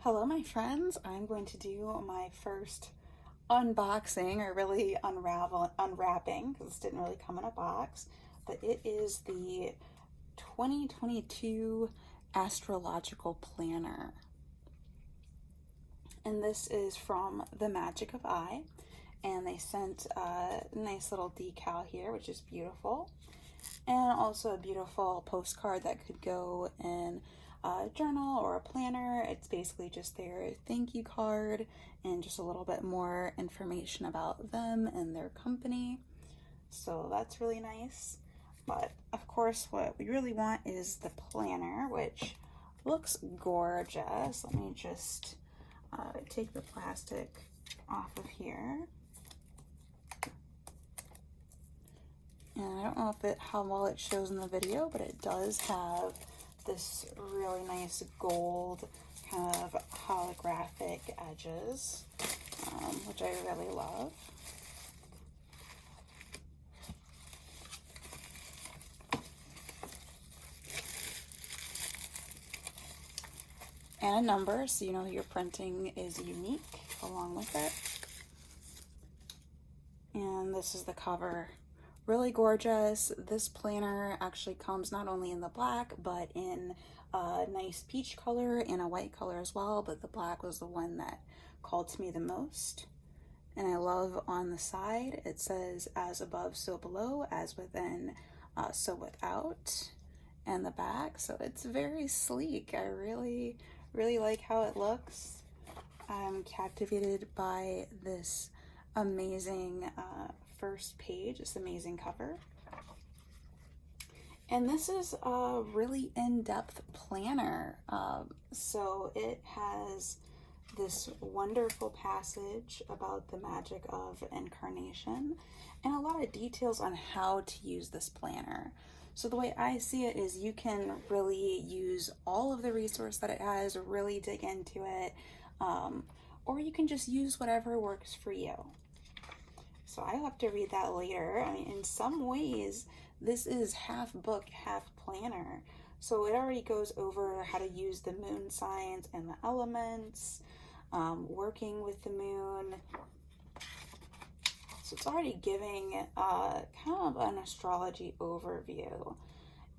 Hello, my friends. I'm going to do my first unboxing, or really unwrapping, because this didn't really come in a box, but it is the 2022 Astrological Planner. And this is from The Magic of I, and they sent a nice little decal here, which is beautiful, and also a beautiful postcard that could go in a journal or a planner. It's basically just their thank you card and just a little bit more information about them and their company. So that's really nice. But of course, what we really want is the planner, which looks gorgeous. Let me just take the plastic off of here. And I don't know how well it shows in the video, but it does have this really nice gold kind of holographic edges, which I really love. And a number, so you know your printing is unique along with it. And this is the cover. Really gorgeous. This planner actually comes not only in the black, but in a nice peach color and a white color as well, but the black was the one that called to me the most. And I love on the side, it says as above, so below, as within, so without, and the back. So it's very sleek. I really like how it looks. I'm captivated by this amazing first page, this amazing cover. And this is a really in-depth planner. So it has this wonderful passage about the magic of incarnation and a lot of details on how to use this planner. So the way I see it is you can really use all of the resource that it has, really dig into it, or you can just use whatever works for you. So I'll have to read that later. I mean, in some ways, this is half book, half planner. So it already goes over how to use the moon signs and the elements, working with the moon. So it's already giving kind of an astrology overview.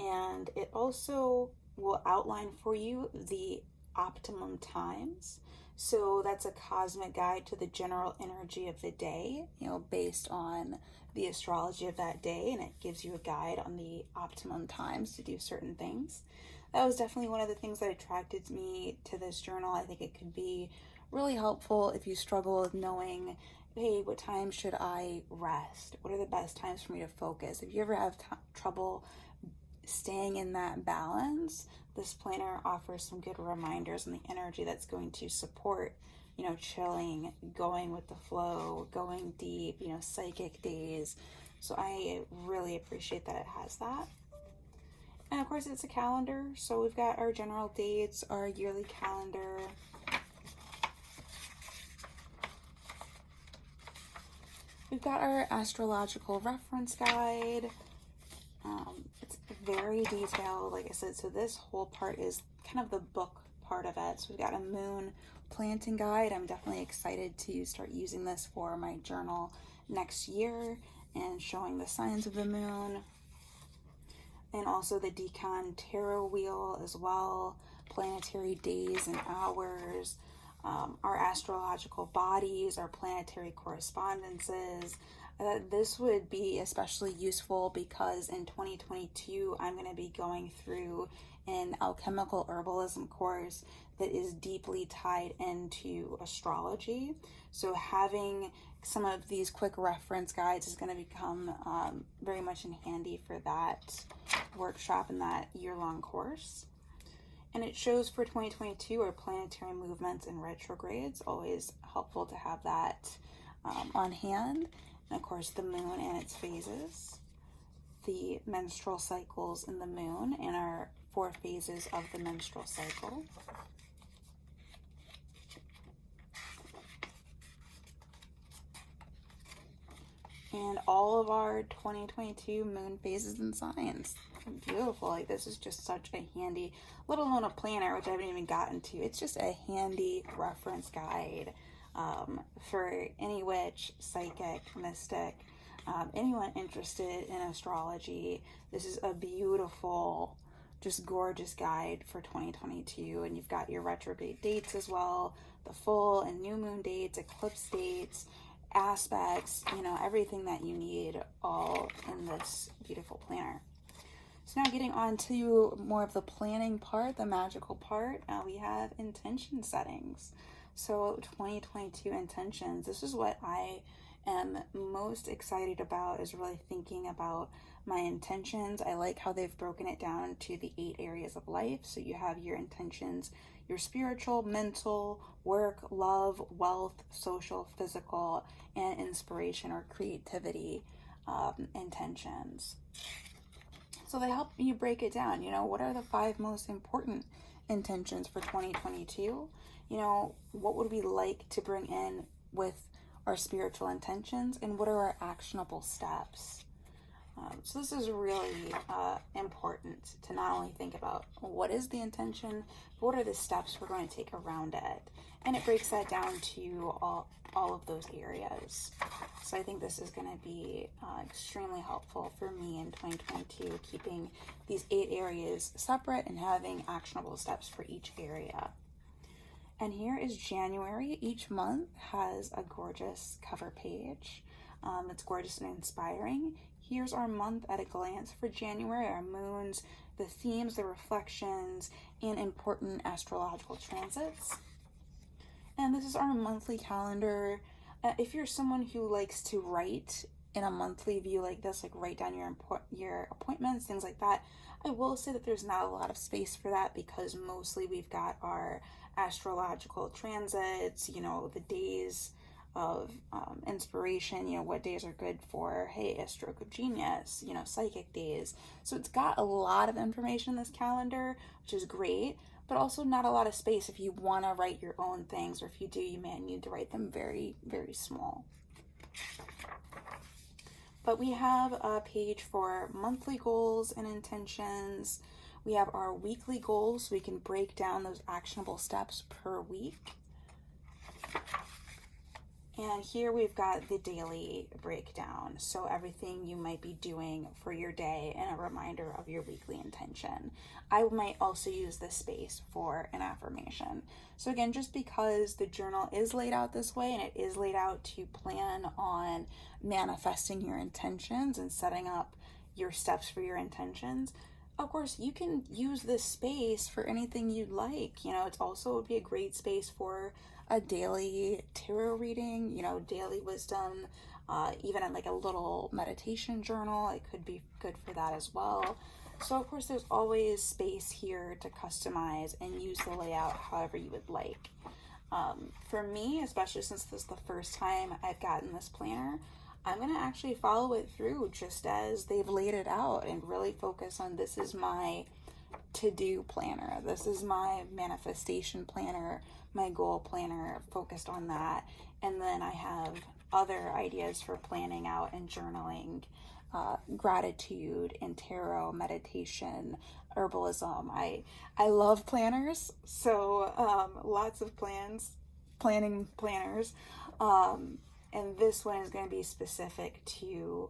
And it also will outline for you the optimum times. So that's a cosmic guide to the general energy of the day, based on the astrology of that day, and it gives you a guide on the optimum times to do certain things. That was definitely one of the things that attracted me to this journal. I think it could be really helpful if you struggle with knowing, hey, what time should I rest? What are the best times for me to focus? If you ever have trouble staying in that balance, this planner offers some good reminders on the energy that's going to support, chilling, going with the flow, going deep, psychic days. So I really appreciate that it has that. And of course it's a calendar. So we've got our general dates, our yearly calendar. We've got our astrological reference guide. It's very detailed, like I said, so this whole part is kind of the book part of it. So we've got a moon planting guide. I'm definitely excited to start using this for my journal next year and showing the signs of the moon. And also the Decan tarot wheel as well, planetary days and hours, our astrological bodies, our planetary correspondences. This would be especially useful because in 2022, I'm going to be going through an Alchemical Herbalism course that is deeply tied into astrology. So having some of these quick reference guides is going to become very much in handy for that workshop and that year-long course. And it shows for 2022 our planetary movements and retrogrades. Always helpful to have that on hand. And of course, the moon and its phases, the menstrual cycles in the moon, and our 4 phases of the menstrual cycle. And all of our 2022 moon phases and signs. beautiful. Like, this is just such a handy, let alone a planner, which I haven't even gotten to. It's just a handy reference guide for any witch, psychic, mystic, anyone interested in astrology. This is a beautiful, just gorgeous guide for 2022. And you've got your retrograde dates as well, the full and new moon dates, eclipse dates, aspects, everything that you need all in this beautiful planner. So now getting on to more of the planning part, the magical part, we have intention settings. So 2022 intentions, this is what I am most excited about, is really thinking about my intentions. I like how they've broken it down to the 8 areas of life. So you have your intentions, your spiritual, mental, work, love, wealth, social, physical, and inspiration or creativity intentions. So they help you break it down. What are the 5 most important intentions for 2022? What would we like to bring in with our spiritual intentions, and what are our actionable steps? So this is really important to not only think about what is the intention, but what are the steps we're going to take around it. And it breaks that down to all of those areas. So I think this is going to be extremely helpful for me in 2022, keeping these 8 areas separate and having actionable steps for each area. And here is January. Each month has a gorgeous cover page. It's gorgeous and inspiring. Here's our month at a glance for January, our moons, the themes, the reflections, and important astrological transits. And this is our monthly calendar. If you're someone who likes to write in a monthly view like this, like write down your appointments, things like that, I will say that there's not a lot of space for that, because mostly we've got our astrological transits, the days of inspiration, what days are good for, hey, a stroke of genius, psychic days. So it's got a lot of information in this calendar, which is great, but also not a lot of space if you want to write your own things, or if you do, you may need to write them very, very small. But we have a page for monthly goals and intentions. We have our weekly goals, so we can break down those actionable steps per week. And here we've got the daily breakdown, so everything you might be doing for your day and a reminder of your weekly intention. I might also use this space for an affirmation. So again, just because the journal is laid out this way, and it is laid out to plan on manifesting your intentions and setting up your steps for your intentions, of course, you can use this space for anything you'd like. It's also would be a great space for a daily tarot reading, daily wisdom, even in like a little meditation journal. It could be good for that as well. So of course, there's always space here to customize and use the layout however you would like. For me, especially since this is the first time I've gotten this planner, I'm going to actually follow it through just as they've laid it out and really focus on, this is my to-do planner, this is my manifestation planner, my goal planner, focused on that. And then I have other ideas for planning out and journaling, gratitude and tarot, meditation, herbalism. I love planners, so lots of planning planners. And this one is going to be specific to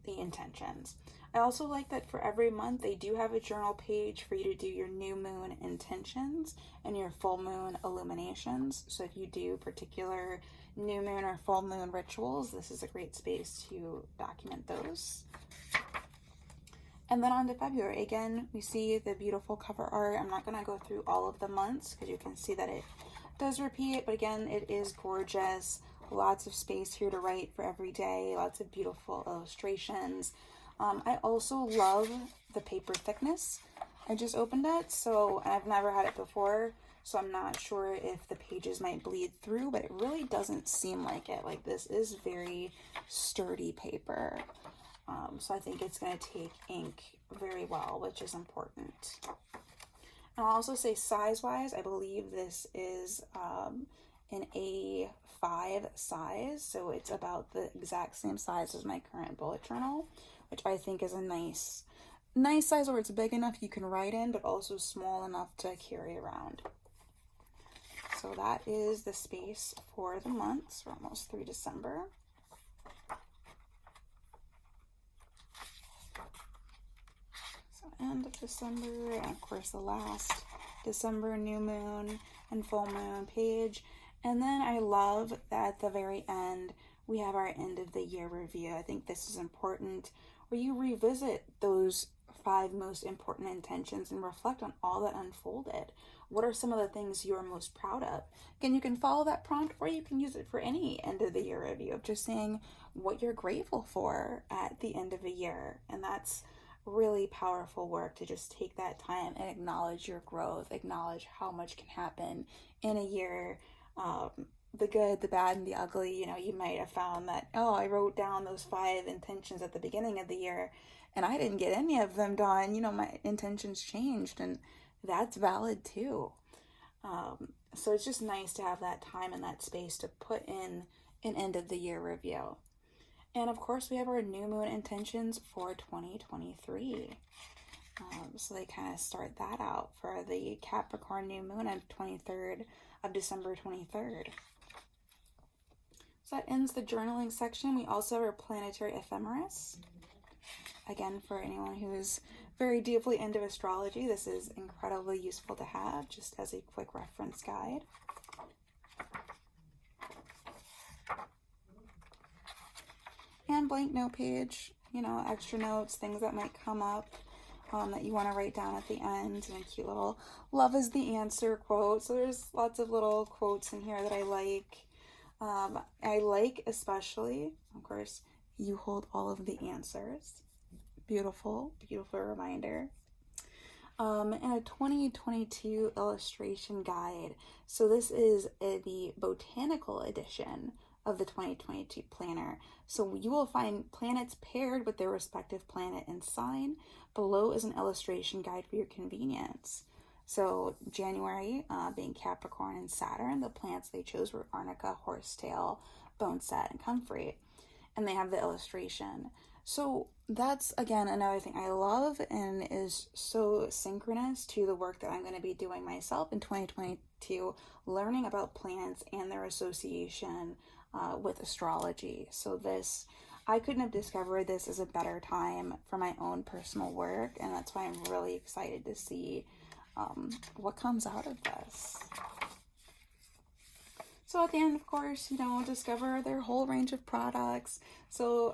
the intentions. I also like that for every month they do have a journal page for you to do your new moon intentions and your full moon illuminations. So if you do particular new moon or full moon rituals, this is a great space to document those. And then on to February. Again, we see the beautiful cover art. I'm not going to go through all of the months because you can see that it does repeat, but again, it is gorgeous. Lots of space here to write for every day, lots of beautiful illustrations. I also love the paper thickness. I just opened it, so I've never had it before, so I'm not sure if the pages might bleed through, but it really doesn't seem like it. Like, this is very sturdy paper. So I think it's going to take ink very well, which is important. I'll also say size-wise, I believe this is an A5 size, so it's about the exact same size as my current bullet journal, which I think is a nice nice size where it's big enough you can write in, but also small enough to carry around. So that is the space for the months. We're almost through December. So end of December, and of course the last December new moon and full moon page. And then I love that at the very end we have our end of the year review. I think this is important, where you revisit those 5 most important intentions and reflect on all that unfolded. What are some of the things you are most proud of? Again, you can follow that prompt, or you can use it for any end of the year review of just saying what you're grateful for at the end of a year. And that's really powerful work, to just take that time and acknowledge your growth, acknowledge how much can happen in a year. The good, the bad, and the ugly. You might have found that, oh, I wrote down those 5 intentions at the beginning of the year and I didn't get any of them done. My intentions changed, and that's valid too. So it's just nice to have that time and that space to put in an end of the year review. And of course, we have our new moon intentions for 2023. So they kind of start that out for the Capricorn new moon on 23rd of December 23rd. So that ends the journaling section. We also have our planetary ephemeris. Again, for anyone who is very deeply into astrology, this is incredibly useful to have just as a quick reference guide. And blank note page, extra notes, things that might come up that you want to write down at the end, and a cute little "love is the answer" quote. So there's lots of little quotes in here that I like. I like especially, of course, "you hold all of the answers." Beautiful, beautiful reminder. And a 2022 illustration guide. So this is the botanical edition of the 2022 planner. So you will find planets paired with their respective planet and sign. Below is an illustration guide for your convenience. So January, being Capricorn and Saturn, the plants they chose were Arnica, Horsetail, Boneset, and Comfrey. And they have the illustration. So that's, again, another thing I love and is so synchronous to the work that I'm going to be doing myself in 2022, learning about plants and their association with astrology. So I couldn't have discovered this as a better time for my own personal work, and that's why I'm really excited to see what comes out of this. So at the end, of course, discover their whole range of products. So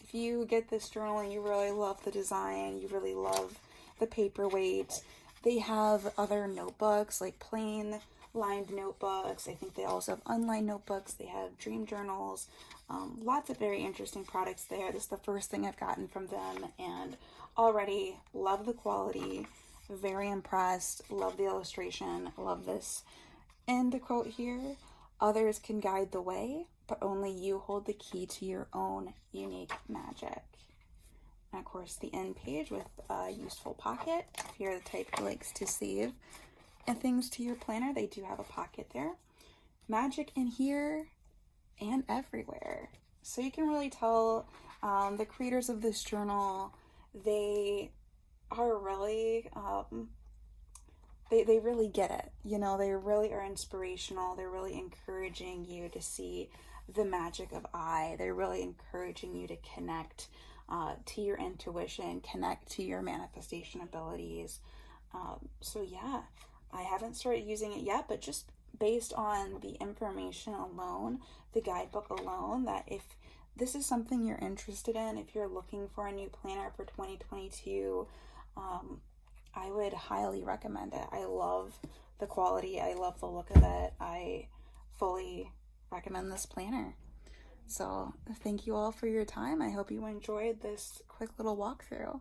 if you get this journal and you really love the design, you really love the paperweight, they have other notebooks, like plain lined notebooks. I think they also have unlined notebooks. They have dream journals. Lots of very interesting products there. This is the first thing I've gotten from them, and already love the quality. Very impressed. Love the illustration. Love this. And the quote here: "Others can guide the way, but only you hold the key to your own unique magic." And of course, the end page with a useful pocket. If you're the type who likes to save and things to your planner, they do have a pocket there. Magic in here and everywhere. So you can really tell the creators of this journal, they are really they really get it. They really are inspirational. They're really encouraging you to see the magic of I. They're really encouraging you to connect to your intuition, connect to your manifestation abilities. So yeah, I haven't started using it yet, but just based on the information alone, the guidebook alone, that if this is something you're interested in, if you're looking for a new planner for 2022, I would highly recommend it. I love the quality. I love the look of it. I fully recommend this planner. So thank you all for your time. I hope you enjoyed this quick little walkthrough.